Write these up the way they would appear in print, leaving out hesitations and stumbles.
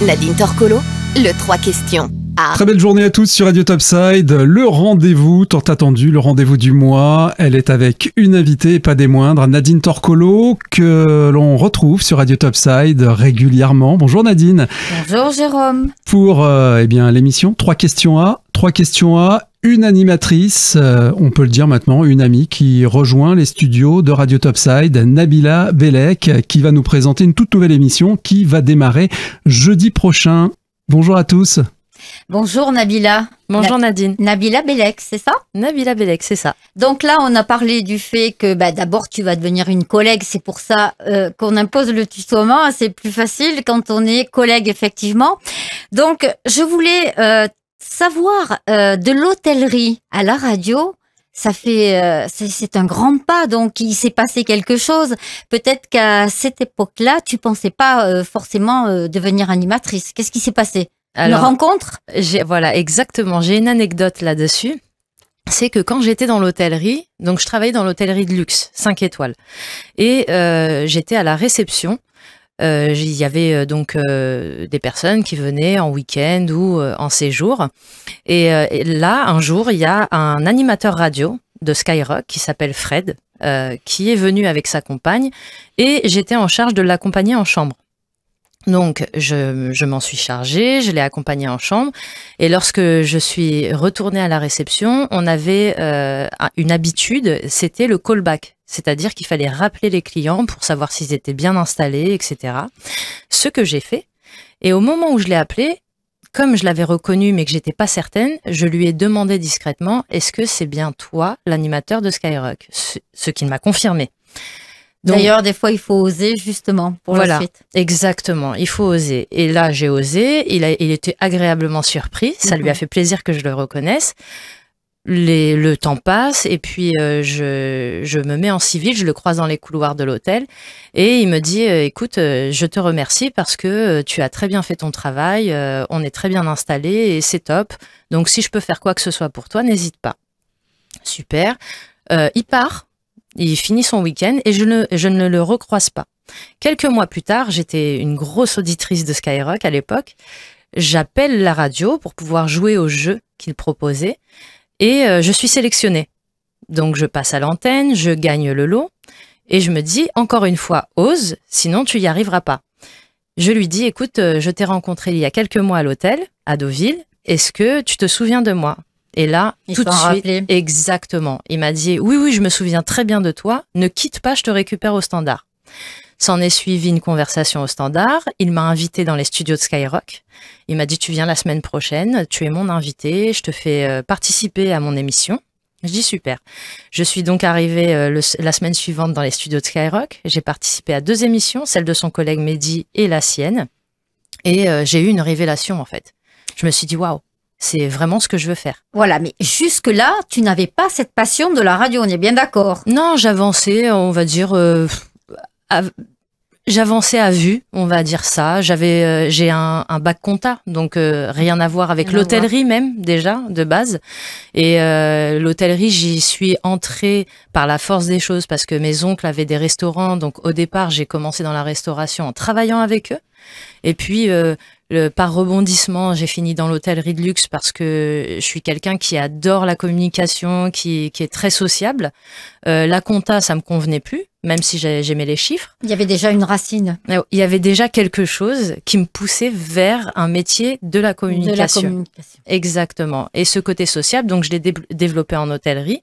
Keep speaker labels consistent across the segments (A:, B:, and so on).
A: Nadine Torcolo, le 3 questions.
B: Très belle journée à tous sur Radio Topside. Le rendez-vous tant attendu, le rendez-vous du mois. Elle est avec une invitée, et pas des moindres, Nadine Torcolo, que l'on retrouve sur Radio Topside régulièrement. Bonjour Nadine.
C: Bonjour Jérôme.
B: Pour l'émission 3 questions A. 3 questions A, une animatrice, on peut le dire maintenant, une amie qui rejoint les studios de Radio Topside, Nabila Bellec, qui va nous présenter une toute nouvelle émission qui va démarrer jeudi prochain. Bonjour à tous.
C: Bonjour Nabila.
D: Bonjour Nadine.
C: Nabila Bellec, c'est ça?
D: Nabila Bellec, c'est ça.
C: Donc là, on a parlé du fait que d'abord tu vas devenir une collègue, c'est pour ça qu'on impose le tutoiement, c'est plus facile quand on est collègue effectivement. Donc je voulais savoir de l'hôtellerie à la radio, ça fait c'est un grand pas, donc il s'est passé quelque chose. Peut-être qu'à cette époque-là, tu pensais pas forcément devenir animatrice. Qu'est-ce qui s'est passé?
D: Alors,
C: une rencontre?
D: Voilà, exactement. J'ai une anecdote là-dessus. C'est que quand j'étais dans l'hôtellerie, donc je travaillais dans l'hôtellerie de luxe, 5 étoiles, et j'étais à la réception. Il y avait donc des personnes qui venaient en week-end ou en séjour. Et là, un jour, il y a un animateur radio de Skyrock qui s'appelle Fred, qui est venu avec sa compagne, et j'étais en charge de l'accompagner en chambre. Donc, je m'en suis chargée, je l'ai accompagné en chambre, et lorsque je suis retournée à la réception, on avait une habitude, c'était le callback, c'est-à-dire qu'il fallait rappeler les clients pour savoir s'ils étaient bien installés, etc. Ce que j'ai fait, et au moment où je l'ai appelé, comme je l'avais reconnu mais que j'étais pas certaine, je lui ai demandé discrètement, est-ce que c'est bien toi, l'animateur de Skyrock? Ce qu'il m'a confirmé.
C: D'ailleurs, des fois, il faut oser justement pour la suite.
D: Exactement, il faut oser. Et là, j'ai osé, il était agréablement surpris, ça lui a fait plaisir que je le reconnaisse. Le temps passe et puis je me mets en civil, je le croise dans les couloirs de l'hôtel et il me dit écoute, je te remercie parce que tu as très bien fait ton travail, on est très bien installé et c'est top. Donc si je peux faire quoi que ce soit pour toi, n'hésite pas. Super. Il part. Il finit son week-end et je ne le recroise pas. Quelques mois plus tard, j'étais une grosse auditrice de Skyrock à l'époque. J'appelle la radio pour pouvoir jouer au jeu qu'il proposait et je suis sélectionnée. Donc je passe à l'antenne, je gagne le lot et je me dis encore une fois, ose, sinon tu y arriveras pas. Je lui dis, écoute, je t'ai rencontré il y a quelques mois à l'hôtel, à Deauville. Est-ce que tu te souviens de moi? Et là, tout de suite, exactement. Il m'a dit, oui, je me souviens très bien de toi. Ne quitte pas, je te récupère au Standard. S'en est suivi une conversation au Standard. Il m'a invité dans les studios de Skyrock. Il m'a dit, tu viens la semaine prochaine, tu es mon invité, je te fais participer à mon émission. Je dis super. Je suis donc arrivée la semaine suivante dans les studios de Skyrock. J'ai participé à 2 émissions, celle de son collègue Mehdi et la sienne. Et j'ai eu une révélation en fait. Je me suis dit, waouh. C'est vraiment ce que je veux faire.
C: Voilà, mais jusque-là, tu n'avais pas cette passion de la radio, on est bien d'accord?
D: Non, j'avançais, on va dire, j'avançais à vue, on va dire ça. J'ai un bac compta, donc rien à voir avec l'hôtellerie même, déjà, de base. Et l'hôtellerie, j'y suis entrée par la force des choses parce que mes oncles avaient des restaurants. Donc au départ, j'ai commencé dans la restauration en travaillant avec eux. Et puis, par rebondissement, j'ai fini dans l'hôtellerie de luxe parce que je suis quelqu'un qui adore la communication, qui est très sociable. La compta, ça me convenait plus, même si j'aimais les chiffres.
C: Il y avait déjà une racine.
D: Il y avait déjà quelque chose qui me poussait vers un métier de la communication.
C: De la communication.
D: Exactement. Et ce côté sociable, donc je l'ai développé en hôtellerie.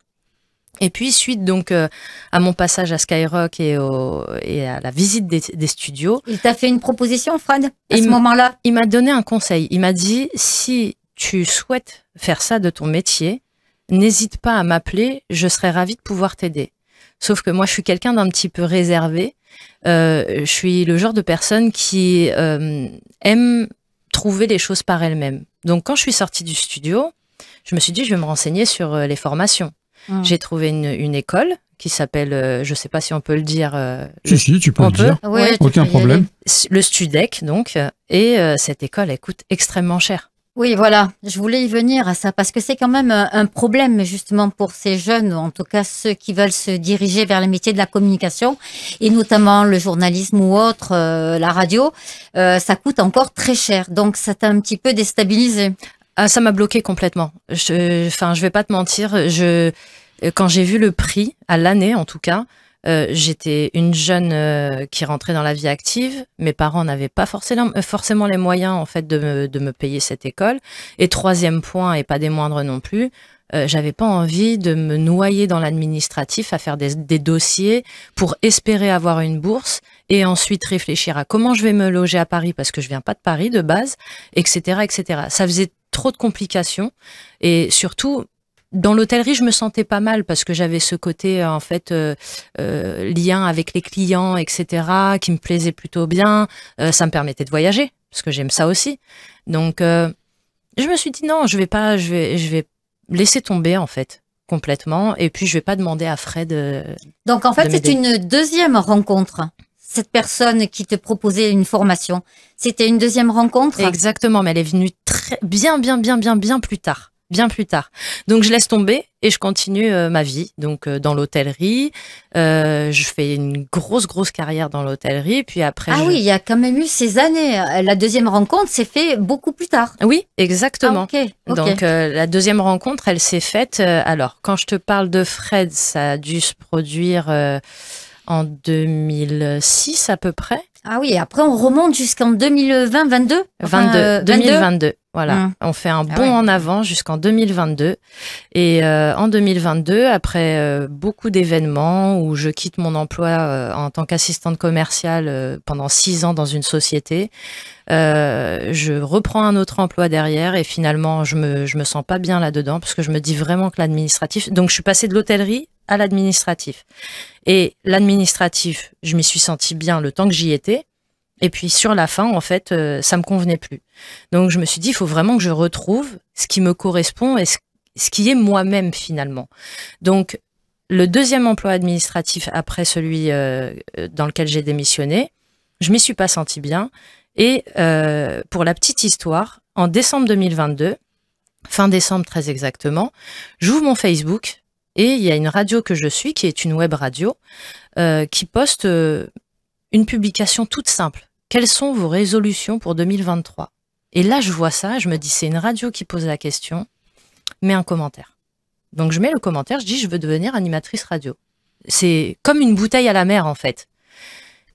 D: Et puis, suite donc à mon passage à Skyrock et à la visite des studios.
C: Il t'a fait une proposition, Fred, à ce moment-là?
D: Il m'a donné un conseil. Il m'a dit, si tu souhaites faire ça de ton métier, n'hésite pas à m'appeler, je serais ravie de pouvoir t'aider. Sauf que moi, je suis quelqu'un d'un petit peu réservé. Je suis le genre de personne qui aime trouver les choses par elle-même. Donc, quand je suis sortie du studio, je me suis dit, je vais me renseigner sur les formations. J'ai trouvé une école qui s'appelle, je ne sais pas si on peut le dire.
B: Si, tu peux le dire.
C: Ouais,
B: aucun problème.
D: Le Studec, donc. Et cette école, elle coûte extrêmement cher.
C: Oui, voilà, je voulais y venir à ça parce que c'est quand même un problème justement pour ces jeunes, ou en tout cas ceux qui veulent se diriger vers les métiers de la communication et notamment le journalisme ou autre, la radio, ça coûte encore très cher. Donc ça t'a un petit peu déstabilisé.
D: Ah, ça m'a bloqué complètement. Je vais pas te mentir, quand j'ai vu le prix, à l'année en tout cas, j'étais une jeune qui rentrait dans la vie active. Mes parents n'avaient pas forcément les moyens en fait de me payer cette école. Et troisième point, et pas des moindres non plus, j'avais pas envie de me noyer dans l'administratif à faire des dossiers pour espérer avoir une bourse et ensuite réfléchir à comment je vais me loger à Paris parce que je viens pas de Paris de base, etc., etc. Ça faisait trop de complications et surtout dans l'hôtellerie, je me sentais pas mal parce que j'avais ce côté en fait lien avec les clients, etc., qui me plaisait plutôt bien. Ça me permettait de voyager parce que j'aime ça aussi. Donc, je me suis dit non, je vais laisser tomber en fait complètement. Et puis je vais pas demander à Fred.
C: Donc en fait, c'est une deuxième rencontre. Cette personne qui te proposait une formation, c'était une deuxième rencontre.
D: Exactement, mais elle est venue bien plus tard. Bien plus tard. Donc je laisse tomber et je continue ma vie. Donc dans l'hôtellerie, je fais une grosse carrière dans l'hôtellerie. Puis après.
C: Ah oui, il y a quand même eu ces années. La deuxième rencontre s'est faite beaucoup plus tard.
D: Oui, exactement.
C: Ah, ok.
D: Donc la deuxième rencontre, elle s'est faite. Alors quand je te parle de Fred, ça a dû se produire en 2006 à peu près.
C: Ah oui, après on remonte jusqu'en 2022.
D: 2022. Voilà, on fait un bond en avant jusqu'en 2022. Et en 2022, après beaucoup d'événements où je quitte mon emploi en tant qu'assistante commerciale pendant 6 ans dans une société, je reprends un autre emploi derrière et finalement je me sens pas bien là-dedans parce que je me dis vraiment que l'administratif... Donc je suis passée de l'hôtellerie à l'administratif. Et l'administratif, je m'y suis sentie bien le temps que j'y étais. Et puis sur la fin, en fait, ça me convenait plus. Donc je me suis dit, il faut vraiment que je retrouve ce qui me correspond et ce qui est moi-même finalement. Donc le deuxième emploi administratif après celui dans lequel j'ai démissionné, je m'y suis pas sentie bien. Et pour la petite histoire, en décembre 2022, fin décembre très exactement, j'ouvre mon Facebook et il y a une radio que je suis, qui est une web radio, qui poste une publication toute simple. Quelles sont vos résolutions pour 2023 ? Et là, je vois ça, je me dis, c'est une radio qui pose la question, mets un commentaire. Donc, je mets le commentaire, je dis, je veux devenir animatrice radio. C'est comme une bouteille à la mer, en fait.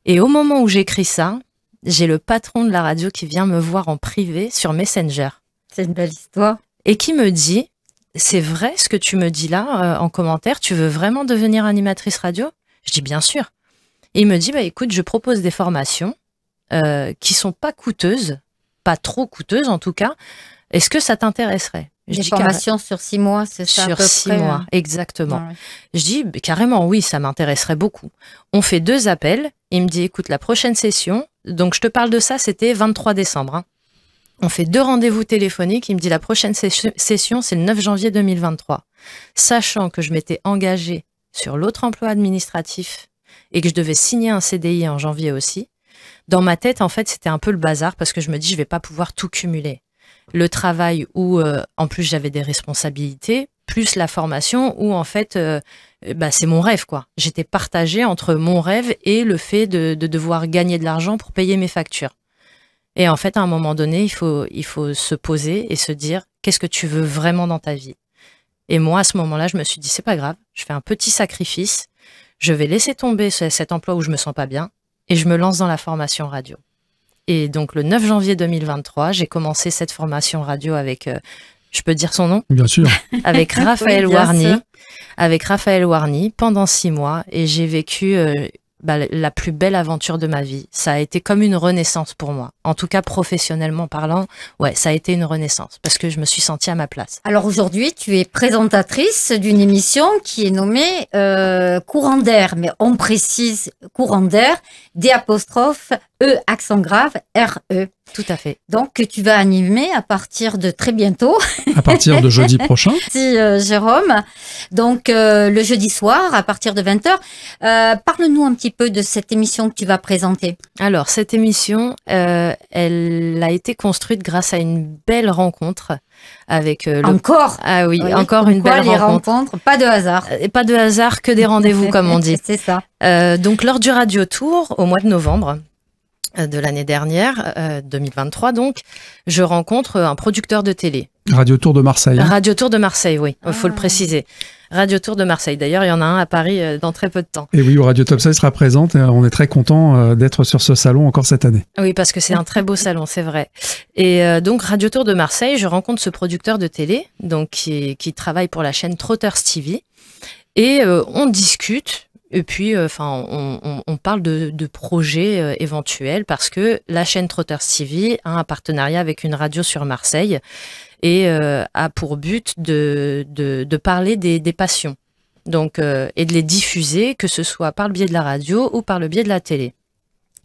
D: Et au moment où j'écris ça, j'ai le patron de la radio qui vient me voir en privé sur Messenger.
C: C'est une belle histoire.
D: Et qui me dit, c'est vrai ce que tu me dis là en commentaire, tu veux vraiment devenir animatrice radio ? Je dis, bien sûr. Et il me dit, bah écoute, je propose des formations qui sont pas coûteuses, pas trop coûteuses en tout cas. Est-ce que ça t'intéresserait ?
C: Des formations sur 6 mois, c'est ça à peu près ?
D: Sur 6 mois, exactement.
C: Ouais.
D: Je dis, bah, carrément oui, ça m'intéresserait beaucoup. On fait 2 appels. Il me dit, écoute, la prochaine session, donc je te parle de ça, c'était 23 décembre. Hein. On fait 2 rendez-vous téléphoniques. Il me dit, la prochaine session, c'est le 9 janvier 2023. Sachant que je m'étais engagée sur l'autre emploi administratif et que je devais signer un CDI en janvier aussi, dans ma tête, en fait, c'était un peu le bazar parce que je me dis, je vais pas pouvoir tout cumuler. Le travail où, en plus, j'avais des responsabilités, plus la formation où, en fait, c'est mon rêve, quoi. J'étais partagée entre mon rêve et le fait de devoir gagner de l'argent pour payer mes factures. Et en fait, à un moment donné, il faut se poser et se dire, qu'est-ce que tu veux vraiment dans ta vie ? Et moi, à ce moment-là, je me suis dit, c'est pas grave, je fais un petit sacrifice, je vais laisser tomber cet emploi où je me sens pas bien et je me lance dans la formation radio. Et donc, le 9 janvier 2023, j'ai commencé cette formation radio avec, je peux dire son nom ?
B: Bien sûr.
D: Avec Raphaël
C: Oui, bien
D: Warny.
C: sûr.
D: Avec Raphaël Warny pendant 6 mois et j'ai vécu la plus belle aventure de ma vie. Ça a été comme une renaissance pour moi. En tout cas, professionnellement parlant, ouais, ça a été une renaissance parce que je me suis sentie à ma place.
C: Alors aujourd'hui, tu es présentatrice d'une émission qui est nommée Courant d'air, mais on précise Courant d'air, D', E, accent grave, RE.
D: Tout à fait.
C: Donc, que tu vas animer à partir de très bientôt.
B: À partir de jeudi prochain.
C: Merci Jérôme. Donc, le jeudi soir, à partir de 20h. Parle-nous un petit peu de cette émission que tu vas présenter.
D: Alors, cette émission, elle a été construite grâce à une belle rencontre avec
C: Encore.
D: Ah oui, encore une belle rencontre.
C: Pas de hasard.
D: Pas de hasard, que des rendez-vous, comme on dit.
C: C'est ça.
D: Donc, lors du Radio Tour, au mois de novembre de l'année dernière, 2023 donc, je rencontre un producteur de télé.
B: Radio Tour de Marseille.
D: Radio Tour de Marseille, oui, il faut le préciser. Radio Tour de Marseille. D'ailleurs, il y en a un à Paris dans très peu de temps.
B: Et oui, où Radio Topside sera présente. On est très content d'être sur ce salon encore cette année.
D: Oui, parce que c'est un très beau salon, c'est vrai. Et donc, Radio Tour de Marseille, je rencontre ce producteur de télé, donc qui travaille pour la chaîne Trotters TV. Et on discute. Et puis, on parle de projets éventuels parce que la chaîne Trotters TV a un partenariat avec une radio sur Marseille et a pour but de parler des passions, donc et de les diffuser, que ce soit par le biais de la radio ou par le biais de la télé.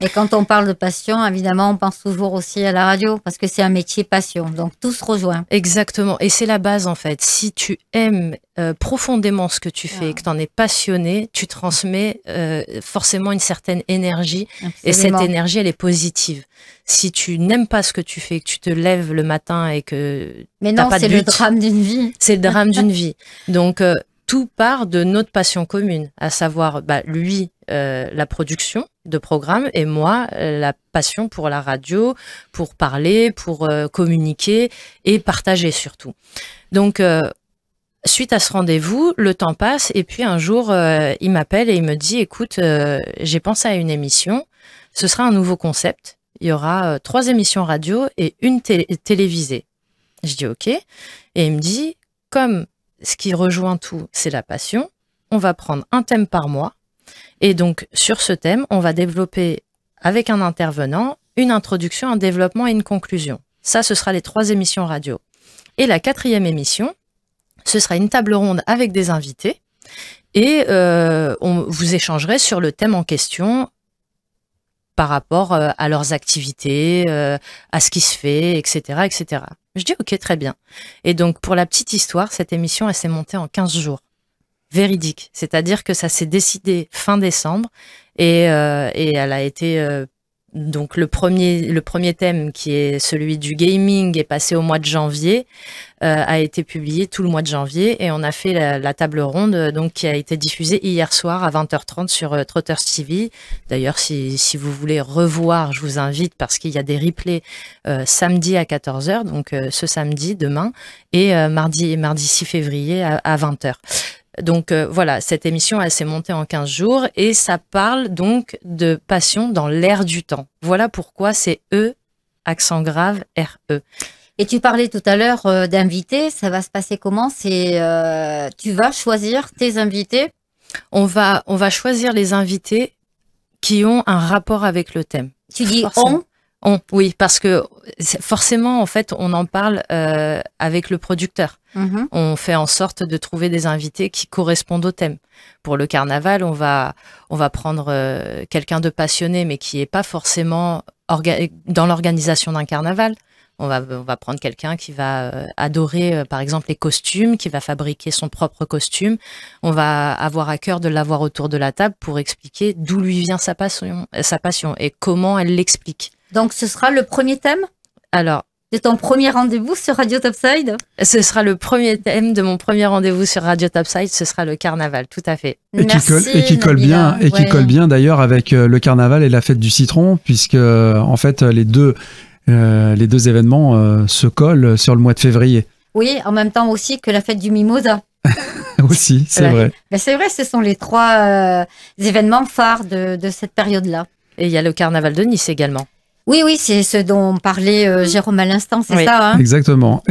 C: Et quand on parle de passion, évidemment, on pense toujours aussi à la radio, parce que c'est un métier passion, donc tout se rejoint.
D: Exactement, et c'est la base en fait. Si tu aimes profondément ce que tu fais et que tu en es passionné, tu transmets forcément une certaine énergie. Absolument. Et cette énergie, elle est positive. Si tu n'aimes pas ce que tu fais, que tu te lèves le matin et que
C: mais non, c'est le drame d'une vie.
D: C'est le drame d'une vie. Donc, tout part de notre passion commune, à savoir lui, la production de programmes, et moi, la passion pour la radio, pour parler, pour communiquer et partager surtout. Donc, suite à ce rendez-vous, le temps passe et puis un jour, il m'appelle et il me dit « Écoute, j'ai pensé à une émission, ce sera un nouveau concept, il y aura 3 émissions radio et une télévisée. » Je dis « Ok » et il me dit « Comme ce qui rejoint tout, c'est la passion, on va prendre un thème par mois. Et donc, sur ce thème, on va développer avec un intervenant une introduction, un développement et une conclusion. Ça, ce sera les 3 émissions radio. Et la 4e émission, ce sera une table ronde avec des invités. Et vous échangerez sur le thème en question par rapport à leurs activités, à ce qui se fait, etc., etc. Je dis ok, très bien. Et donc, pour la petite histoire, cette émission, elle s'est montée en 15 jours. Véridique. C'est-à-dire que ça s'est décidé fin décembre et elle a été... donc, le premier thème, qui est celui du gaming, est passé au mois de janvier, a été publié tout le mois de janvier et on a fait la table ronde donc, qui a été diffusée hier soir à 20h30 sur Trotters TV. D'ailleurs, si vous voulez revoir, je vous invite parce qu'il y a des replays samedi à 14h, donc ce samedi, demain, et mardi 6 février à 20h. Donc voilà, cette émission, elle s'est montée en 15 jours et ça parle donc de passion dans l'air du temps. Voilà pourquoi c'est E, accent grave, R-E.
C: Et tu parlais tout à l'heure d'invités, ça va se passer comment? Tu vas choisir tes invités?
D: On va choisir les invités qui ont un rapport avec le thème.
C: Tu dis
D: oui, parce que forcément, en fait, on en parle avec le producteur. Mmh. On fait en sorte de trouver des invités qui correspondent au thème. Pour le carnaval, on va prendre quelqu'un de passionné, mais qui n'est pas forcément dans l'organisation d'un carnaval. On va prendre quelqu'un qui va adorer, par exemple, les costumes, qui va fabriquer son propre costume. On va avoir à cœur de l'avoir autour de la table pour expliquer d'où lui vient sa passion et comment elle l'explique.
C: Donc, ce sera le premier thème?
D: Alors,
C: de ton premier rendez-vous sur Radio Topside?
D: Ce sera le premier thème de mon premier rendez-vous sur Radio Topside, ce sera le carnaval, tout à fait.
B: Et qui colle bien d'ailleurs avec le carnaval et la fête du citron, puisque en fait les deux événements se collent sur le mois de février.
C: Oui, en même temps aussi que la fête du mimosa.
B: Aussi, c'est vrai.
C: Mais c'est vrai, ce sont les 3 événements phares de cette période-là.
D: Et il y a le carnaval de Nice également.
C: Oui, c'est ce dont parlait Jérôme à l'instant, c'est ça hein?
B: Exactement.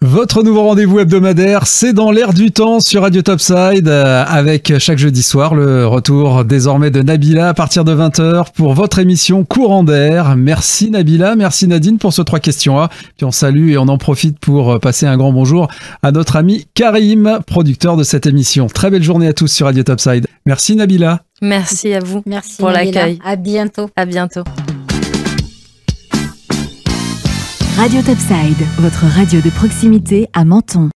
B: Votre nouveau rendez-vous hebdomadaire, c'est dans l'air du temps sur Radio Topside, avec chaque jeudi soir le retour désormais de Nabila à partir de 20h pour votre émission Courant d'air. Merci Nabila, merci Nadine pour ce 3 questions A. Puis on salue et on en profite pour passer un grand bonjour à notre ami Karim, producteur de cette émission. Très belle journée à tous sur Radio Topside. Merci Nabila.
D: Merci à vous.
C: Merci
D: pour l'accueil.
C: À bientôt.
D: À bientôt.
E: Radio Topside, votre radio de proximité à Menton.